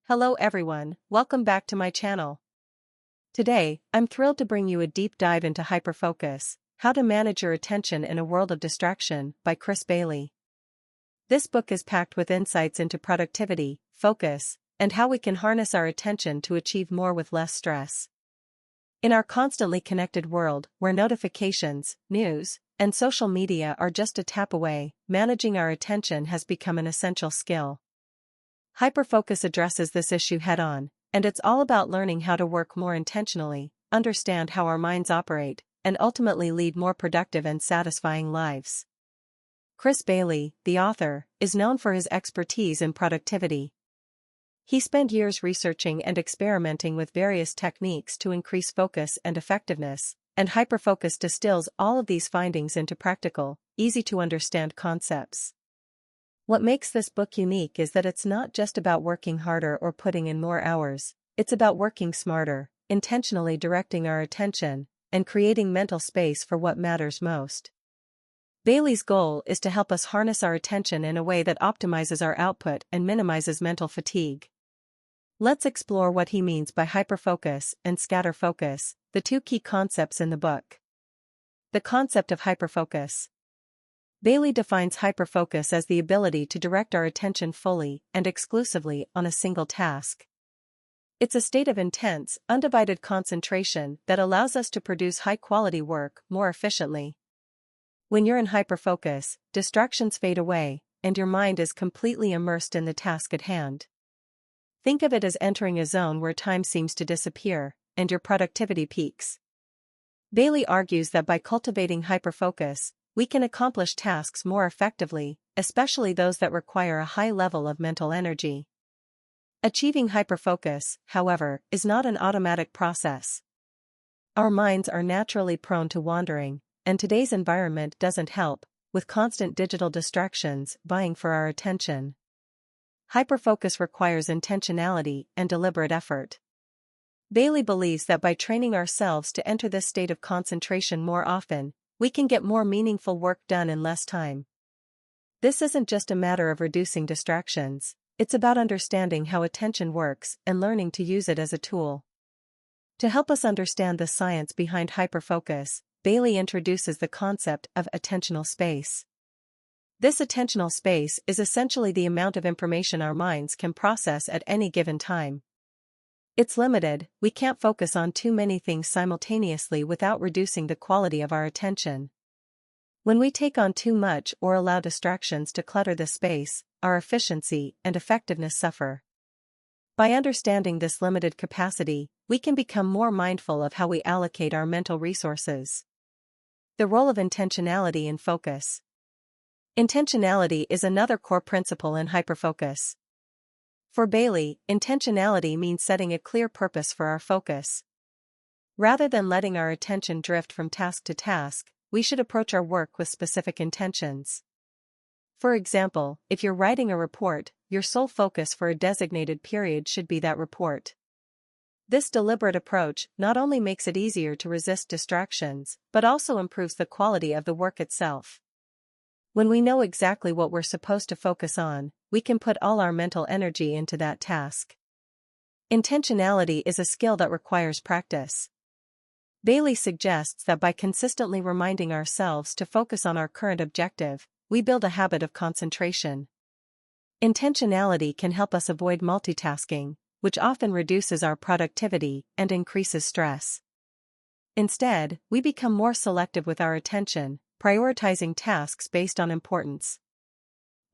Hello everyone, welcome back to my channel. Today, I'm thrilled to bring you a deep dive into Hyperfocus, How to Manage Your Attention in a World of Distraction by Chris Bailey. This book is packed with insights into productivity, focus, and how we can harness our attention to achieve more with less stress. In our constantly connected world, where notifications, news, and social media are just a tap away, managing our attention has become an essential skill. Hyperfocus addresses this issue head-on, and it's all about learning how to work more intentionally, understand how our minds operate, and ultimately lead more productive and satisfying lives. Chris Bailey, the author, is known for his expertise in productivity. He spent years researching and experimenting with various techniques to increase focus and effectiveness, and Hyperfocus distills all of these findings into practical, easy-to-understand concepts. What makes this book unique is that it's not just about working harder or putting in more hours, it's about working smarter, intentionally directing our attention, and creating mental space for what matters most. Bailey's goal is to help us harness our attention in a way that optimizes our output and minimizes mental fatigue. Let's explore what he means by hyperfocus and scatterfocus, the two key concepts in the book. The concept of hyperfocus. Bailey defines hyperfocus as the ability to direct our attention fully and exclusively on a single task. It's a state of intense, undivided concentration that allows us to produce high-quality work more efficiently. When you're in hyperfocus, distractions fade away, and your mind is completely immersed in the task at hand. Think of it as entering a zone where time seems to disappear, and your productivity peaks. Bailey argues that by cultivating hyperfocus, we can accomplish tasks more effectively, especially those that require a high level of mental energy. Achieving hyperfocus, however, is not an automatic process. Our minds are naturally prone to wandering, and today's environment doesn't help, with constant digital distractions vying for our attention. Hyperfocus requires intentionality and deliberate effort. Bailey believes that by training ourselves to enter this state of concentration more often, we can get more meaningful work done in less time. This isn't just a matter of reducing distractions, it's about understanding how attention works and learning to use it as a tool. To help us understand the science behind hyperfocus, Bailey introduces the concept of attentional space. This attentional space is essentially the amount of information our minds can process at any given time. It's limited, we can't focus on too many things simultaneously without reducing the quality of our attention. When we take on too much or allow distractions to clutter the space, our efficiency and effectiveness suffer. By understanding this limited capacity, we can become more mindful of how we allocate our mental resources. The role of intentionality in focus. Intentionality is another core principle in hyperfocus. For Bailey, intentionality means setting a clear purpose for our focus. Rather than letting our attention drift from task to task, we should approach our work with specific intentions. For example, if you're writing a report, your sole focus for a designated period should be that report. This deliberate approach not only makes it easier to resist distractions, but also improves the quality of the work itself. When we know exactly what we're supposed to focus on, we can put all our mental energy into that task. Intentionality is a skill that requires practice. Bailey suggests that by consistently reminding ourselves to focus on our current objective, we build a habit of concentration. Intentionality can help us avoid multitasking, which often reduces our productivity and increases stress. Instead, we become more selective with our attention, prioritizing tasks based on importance.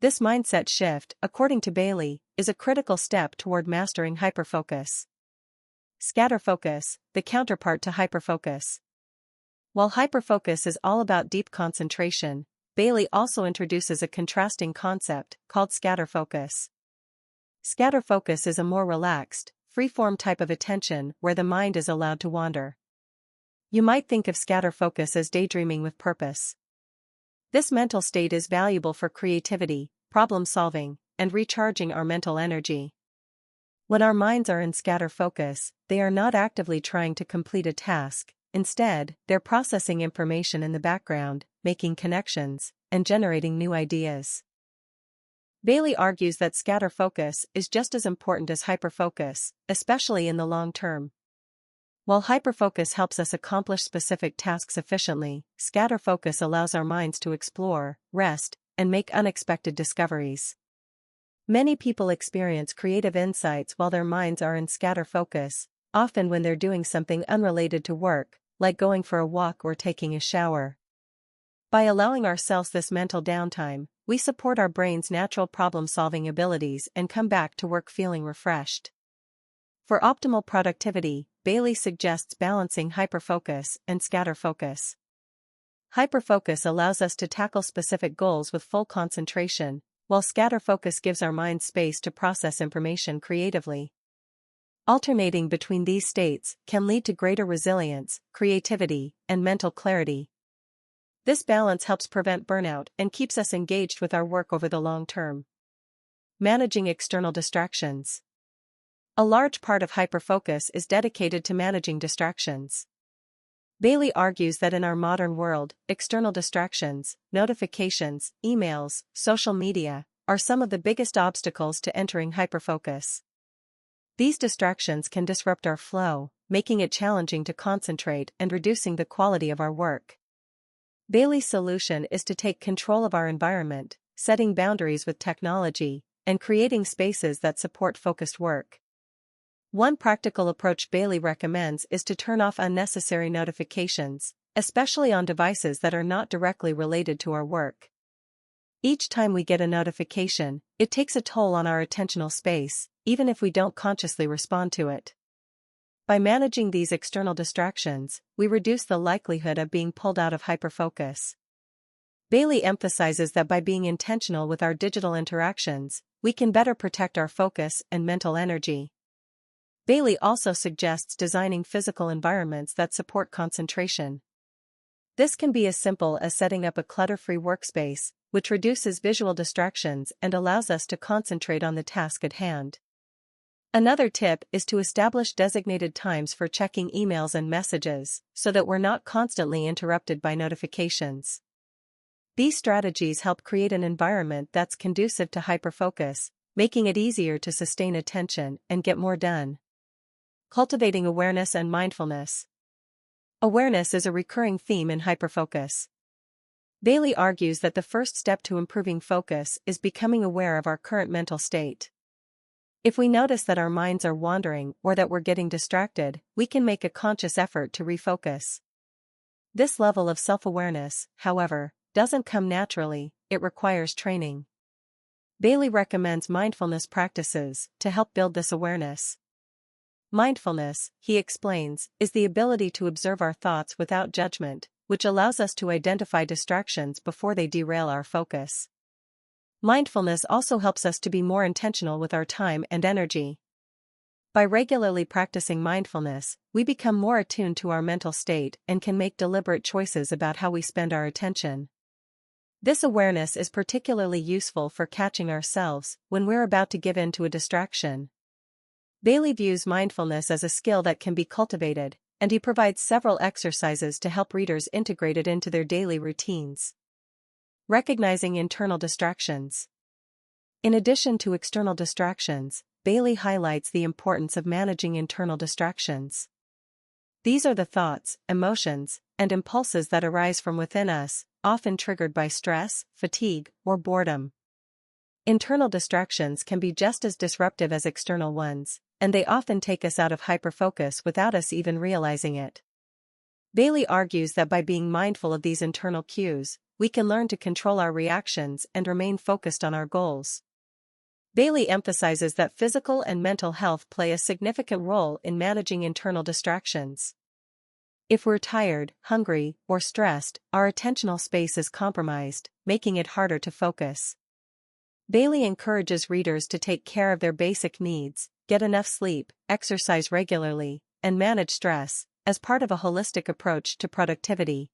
This mindset shift, according to Bailey, is a critical step toward mastering hyperfocus. Scatterfocus, the counterpart to hyperfocus. While hyperfocus is all about deep concentration, Bailey also introduces a contrasting concept called scatterfocus. Scatterfocus is a more relaxed, free-form type of attention where the mind is allowed to wander. You might think of scatterfocus as daydreaming with purpose. This mental state is valuable for creativity, problem-solving, and recharging our mental energy. When our minds are in scatterfocus, they are not actively trying to complete a task, instead, they're processing information in the background, making connections, and generating new ideas. Bailey argues that scatterfocus is just as important as hyperfocus, especially in the long term. While hyperfocus helps us accomplish specific tasks efficiently, scatterfocus allows our minds to explore, rest, and make unexpected discoveries. Many people experience creative insights while their minds are in scatterfocus, often when they're doing something unrelated to work, like going for a walk or taking a shower. By allowing ourselves this mental downtime, we support our brain's natural problem-solving abilities and come back to work feeling refreshed. For optimal productivity, Bailey suggests balancing hyperfocus and scatterfocus. Hyperfocus allows us to tackle specific goals with full concentration, while scatterfocus gives our mind space to process information creatively. Alternating between these states can lead to greater resilience, creativity, and mental clarity. This balance helps prevent burnout and keeps us engaged with our work over the long term. Managing external distractions. A large part of hyperfocus is dedicated to managing distractions. Bailey argues that in our modern world, external distractions, notifications, emails, social media, are some of the biggest obstacles to entering hyperfocus. These distractions can disrupt our flow, making it challenging to concentrate and reducing the quality of our work. Bailey's solution is to take control of our environment, setting boundaries with technology, and creating spaces that support focused work. One practical approach Bailey recommends is to turn off unnecessary notifications, especially on devices that are not directly related to our work. Each time we get a notification, it takes a toll on our attentional space, even if we don't consciously respond to it. By managing these external distractions, we reduce the likelihood of being pulled out of hyperfocus. Bailey emphasizes that by being intentional with our digital interactions, we can better protect our focus and mental energy. Bailey also suggests designing physical environments that support concentration. This can be as simple as setting up a clutter-free workspace, which reduces visual distractions and allows us to concentrate on the task at hand. Another tip is to establish designated times for checking emails and messages, so that we're not constantly interrupted by notifications. These strategies help create an environment that's conducive to hyperfocus, making it easier to sustain attention and get more done. Cultivating awareness and mindfulness. Awareness is a recurring theme in hyperfocus. Bailey argues that the first step to improving focus is becoming aware of our current mental state. If we notice that our minds are wandering or that we're getting distracted, we can make a conscious effort to refocus. This level of self-awareness, however, doesn't come naturally, it requires training. Bailey recommends mindfulness practices to help build this awareness. Mindfulness, he explains, is the ability to observe our thoughts without judgment, which allows us to identify distractions before they derail our focus. Mindfulness also helps us to be more intentional with our time and energy. By regularly practicing mindfulness, we become more attuned to our mental state and can make deliberate choices about how we spend our attention. This awareness is particularly useful for catching ourselves when we're about to give in to a distraction. Bailey views mindfulness as a skill that can be cultivated, and he provides several exercises to help readers integrate it into their daily routines. Recognizing internal distractions. In addition to external distractions, Bailey highlights the importance of managing internal distractions. These are the thoughts, emotions, and impulses that arise from within us, often triggered by stress, fatigue, or boredom. Internal distractions can be just as disruptive as external ones, and they often take us out of hyperfocus without us even realizing it. Bailey argues that by being mindful of these internal cues, we can learn to control our reactions and remain focused on our goals. Bailey emphasizes that physical and mental health play a significant role in managing internal distractions. If we're tired, hungry, or stressed, our attentional space is compromised, making it harder to focus. Bailey encourages readers to take care of their basic needs, get enough sleep, exercise regularly, and manage stress, as part of a holistic approach to productivity.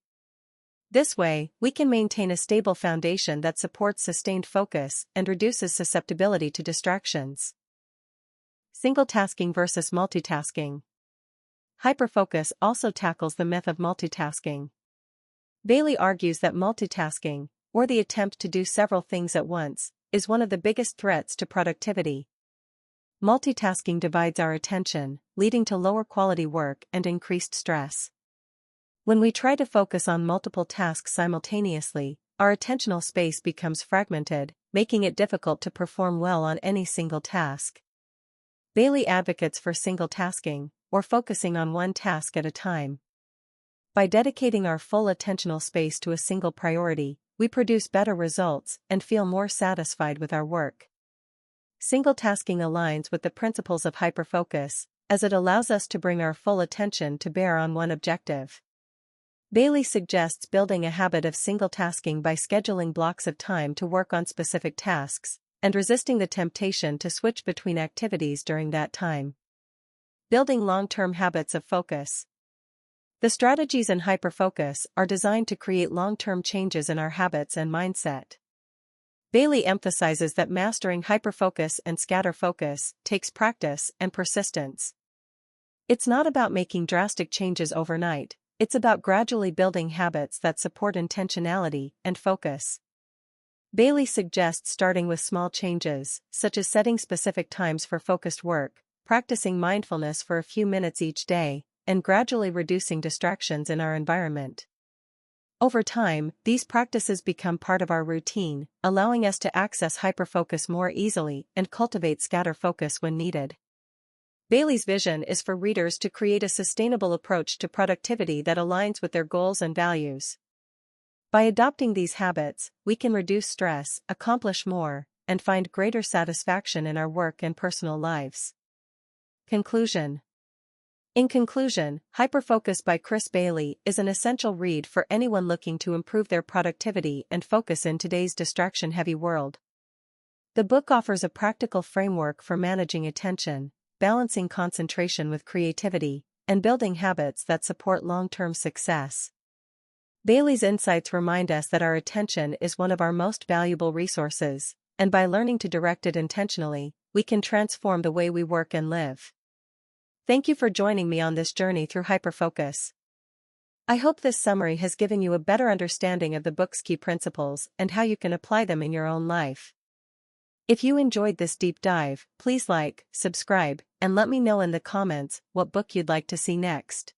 This way, we can maintain a stable foundation that supports sustained focus and reduces susceptibility to distractions. Single-tasking versus multitasking. Hyperfocus also tackles the myth of multitasking. Bailey argues that multitasking, or the attempt to do several things at once, is one of the biggest threats to productivity. Multitasking divides our attention, leading to lower quality work and increased stress. When we try to focus on multiple tasks simultaneously, our attentional space becomes fragmented, making it difficult to perform well on any single task. Bailey advocates for single tasking, or focusing on one task at a time. By dedicating our full attentional space to a single priority, we produce better results and feel more satisfied with our work. Single tasking aligns with the principles of hyperfocus, as it allows us to bring our full attention to bear on one objective. Bailey suggests building a habit of single tasking by scheduling blocks of time to work on specific tasks, and resisting the temptation to switch between activities during that time. Building long-term habits of focus. The strategies in hyperfocus are designed to create long-term changes in our habits and mindset. Bailey emphasizes that mastering hyperfocus and scatterfocus takes practice and persistence. It's not about making drastic changes overnight, it's about gradually building habits that support intentionality and focus. Bailey suggests starting with small changes, such as setting specific times for focused work, practicing mindfulness for a few minutes each day, and gradually reducing distractions in our environment. Over time, these practices become part of our routine, allowing us to access hyperfocus more easily and cultivate scatterfocus when needed. Bailey's vision is for readers to create a sustainable approach to productivity that aligns with their goals and values. By adopting these habits, we can reduce stress, accomplish more, and find greater satisfaction in our work and personal lives. Conclusion. In conclusion, Hyperfocus by Chris Bailey is an essential read for anyone looking to improve their productivity and focus in today's distraction-heavy world. The book offers a practical framework for managing attention, balancing concentration with creativity, and building habits that support long-term success. Bailey's insights remind us that our attention is one of our most valuable resources, and by learning to direct it intentionally, we can transform the way we work and live. Thank you for joining me on this journey through Hyperfocus. I hope this summary has given you a better understanding of the book's key principles and how you can apply them in your own life. If you enjoyed this deep dive, please like, subscribe, and let me know in the comments what book you'd like to see next.